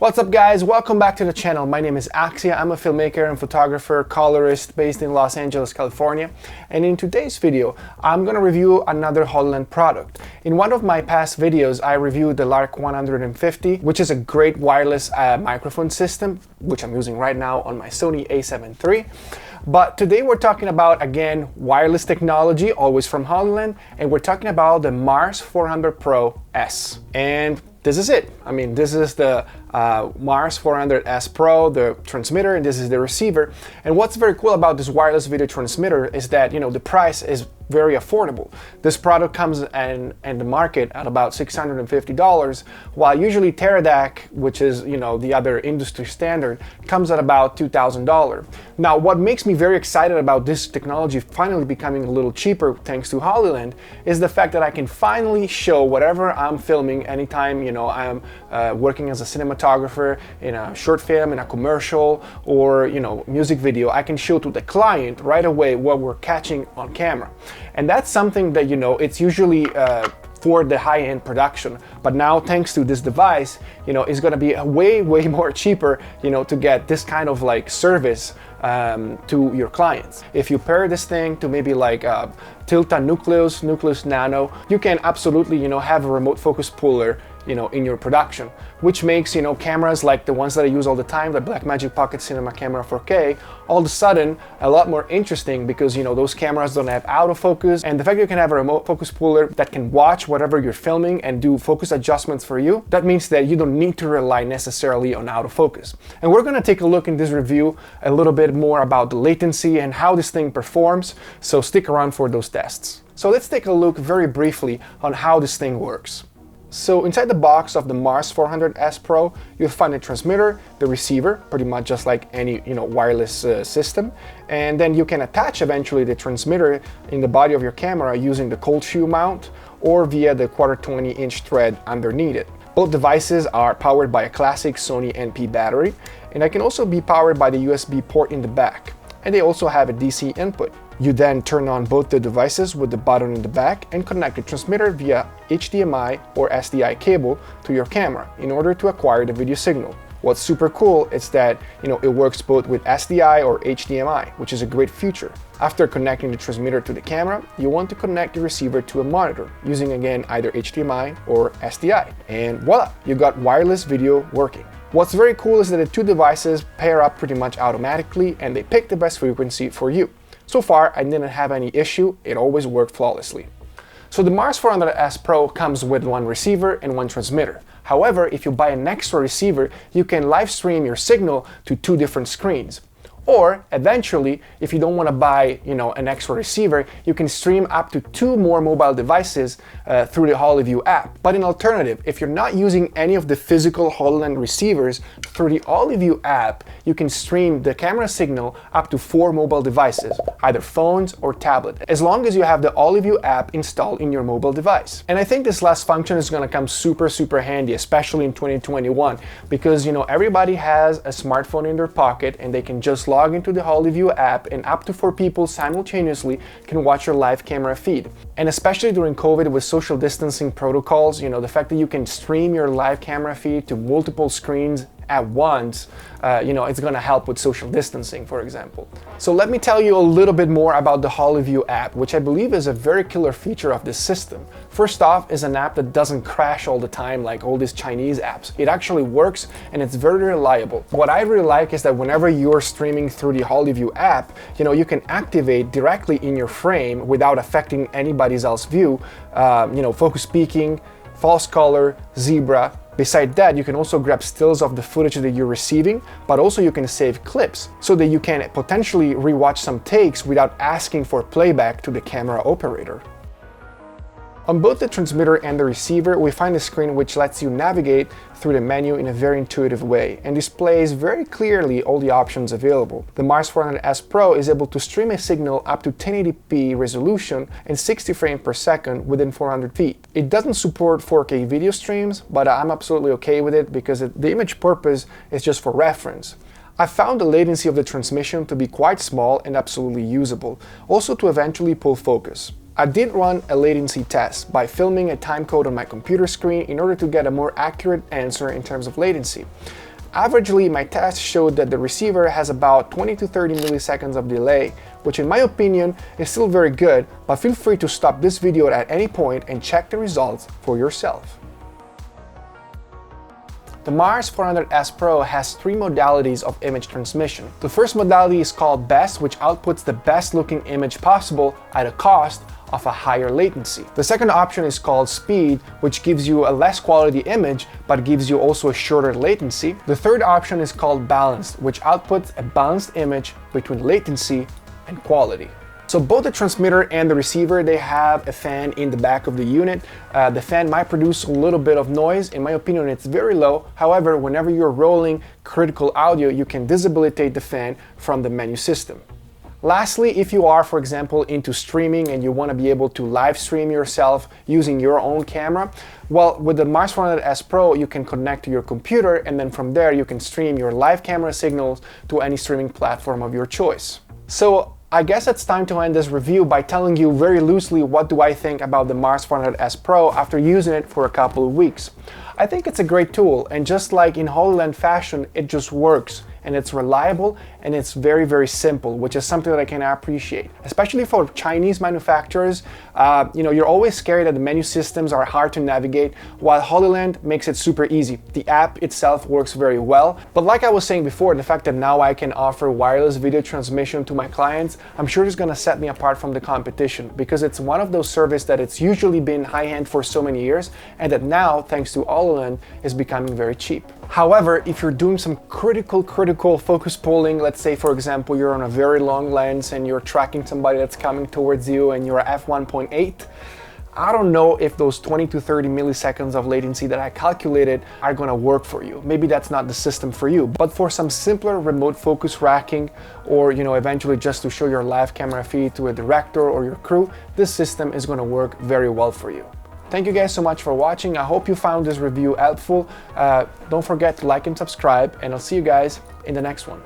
What's up guys, welcome back to the channel. My name is Axia. I'm a filmmaker and photographer, colorist based in Los Angeles, California. And in today's video, I'm going to review another Hollyland product. In one of my past videos, I reviewed the Lark 150, which is a great wireless microphone system, which I'm using right now on my Sony a7 III. But today we're talking about, again, wireless technology, always from Hollyland, and we're talking about the Mars 400 Pro S. And this is it. I mean, this is the Mars 400S Pro, the transmitter, and this is the receiver. And what's very cool about this wireless video transmitter is that, you know, the price is very affordable. This product comes in the market at about $650, while usually Teradek, which is, you know, the other industry standard, comes at about $2,000. Now, what makes me very excited about this technology finally becoming a little cheaper thanks to Hollyland is the fact that I can finally show whatever I'm filming anytime, you know, I'm working as a cinematographer in a short film, in a commercial, or, you know, music video. I can show to the client right away what we're catching on camera. And that's something that, you know, it's usually for the high-end production. But now, thanks to this device, you know, it's gonna be way more cheaper, you know, to get this kind of like service to your clients. If you pair this thing to maybe like Tilta Nucleus Nano, you can absolutely, you know, have a remote focus puller, you know, in your production, which makes, you know, cameras like the ones that I use all the time, the Blackmagic Pocket Cinema Camera 4K, all of a sudden a lot more interesting because, you know, those cameras don't have autofocus, and the fact that you can have a remote focus puller that can watch whatever you're filming and do focus adjustments for you, that means that you don't need to rely necessarily on autofocus. And we're gonna take a look in this review a little bit more about the latency and how this thing performs, so stick around for those tests. So let's take a look very briefly on how this thing works. So inside the box of the Mars 400S Pro, you'll find the transmitter, the receiver, pretty much just like any, you know, wireless system. And then you can attach eventually the transmitter in the body of your camera using the cold shoe mount or via the 1/4-20-inch thread underneath it. Both devices are powered by a classic Sony NP battery, and they can also be powered by the USB port in the back. And they also have a DC input. You then turn on both the devices with the button in the back and connect the transmitter via HDMI or SDI cable to your camera in order to acquire the video signal. What's super cool is that, you know, it works both with SDI or HDMI, which is a great feature. After connecting the transmitter to the camera, you want to connect the receiver to a monitor using, again, either HDMI or SDI. And voila, you got wireless video working. What's very cool is that the two devices pair up pretty much automatically and they pick the best frequency for you. So far, I didn't have any issue, it always worked flawlessly. So the Mars 400S Pro comes with one receiver and one transmitter. However, if you buy an extra receiver, you can live stream your signal to two different screens. Or eventually, if you don't want to buy, you know, an extra receiver, you can stream up to two more mobile devices through the HoloView app. But in alternative, if you're not using any of the physical Hollyland receivers, through the HoloView app, you can stream the camera signal up to 4 mobile devices, either phones or tablet, as long as you have the HoloView app installed in your mobile device. And I think this last function is going to come super handy, especially in 2021, because, you know, everybody has a smartphone in their pocket and they can just log into the HoloView app, and up to 4 people simultaneously can watch your live camera feed. And especially during COVID with social distancing protocols, you know, the fact that you can stream your live camera feed to multiple screens at once, you know, it's gonna help with social distancing, for example. So let me tell you a little bit more about the HoloView app, which I believe is a very killer feature of this system. First off, is an app that doesn't crash all the time like all these Chinese apps. It actually works and it's very reliable. What I really like is that whenever you're streaming through the HoloView app, you know, you can activate directly in your frame without affecting anybody else's view, you know, focus peaking, false color, zebra. Beside that, you can also grab stills of the footage that you're receiving, but also you can save clips so that you can potentially rewatch some takes without asking for playback to the camera operator. On both the transmitter and the receiver, we find a screen which lets you navigate through the menu in a very intuitive way and displays very clearly all the options available. The Mars 400S Pro is able to stream a signal up to 1080p resolution and 60 frames per second within 400 feet. It doesn't support 4K video streams, but I'm absolutely okay with it because the image purpose is just for reference. I found the latency of the transmission to be quite small and absolutely usable, also to eventually pull focus. I did run a latency test by filming a timecode on my computer screen in order to get a more accurate answer in terms of latency. Averagely, my test showed that the receiver has about 20 to 30 milliseconds of delay, which in my opinion is still very good, but feel free to stop this video at any point and check the results for yourself. The Mars 400S Pro has three modalities of image transmission. The first modality is called Best, which outputs the best looking image possible at a cost of a higher latency. The second option is called Speed, which gives you a less quality image, but gives you also a shorter latency. The third option is called Balanced, which outputs a balanced image between latency and quality. So both the transmitter and the receiver, they have a fan in the back of the unit. The fan might produce a little bit of noise. In my opinion, it's very low. However, whenever you're rolling critical audio, you can disabilitate the fan from the menu system. Lastly, if you are, for example, into streaming and you want to be able to live stream yourself using your own camera, well, with the Mars 400S Pro, you can connect to your computer, and then from there you can stream your live camera signals to any streaming platform of your choice. So I guess it's time to end this review by telling you very loosely what do I think about the Mars 400S Pro after using it for a couple of weeks. I think it's a great tool, and just like in Hollyland fashion, it just works, and it's reliable, and it's very, very simple, which is something that I can appreciate. Especially for Chinese manufacturers, you're always scared that the menu systems are hard to navigate, while Hollyland makes it super easy. The app itself works very well, but like I was saying before, the fact that now I can offer wireless video transmission to my clients, I'm sure it's gonna set me apart from the competition, because it's one of those services that it's usually been high-end for so many years, and that now, thanks to Hollyland, is becoming very cheap. However, if you're doing some critical focus pulling, let's say for example you're on a very long lens and you're tracking somebody that's coming towards you and you're at f1.8, I don't know if those 20 to 30 milliseconds of latency that I calculated are gonna work for you. Maybe that's not the system for you, but for some simpler remote focus racking, or eventually just to show your live camera feed to a director or your crew, this system is gonna work very well for you. Thank you guys so much for watching. I hope you found this review helpful. Don't forget to like and subscribe, and I'll see you guys in the next one.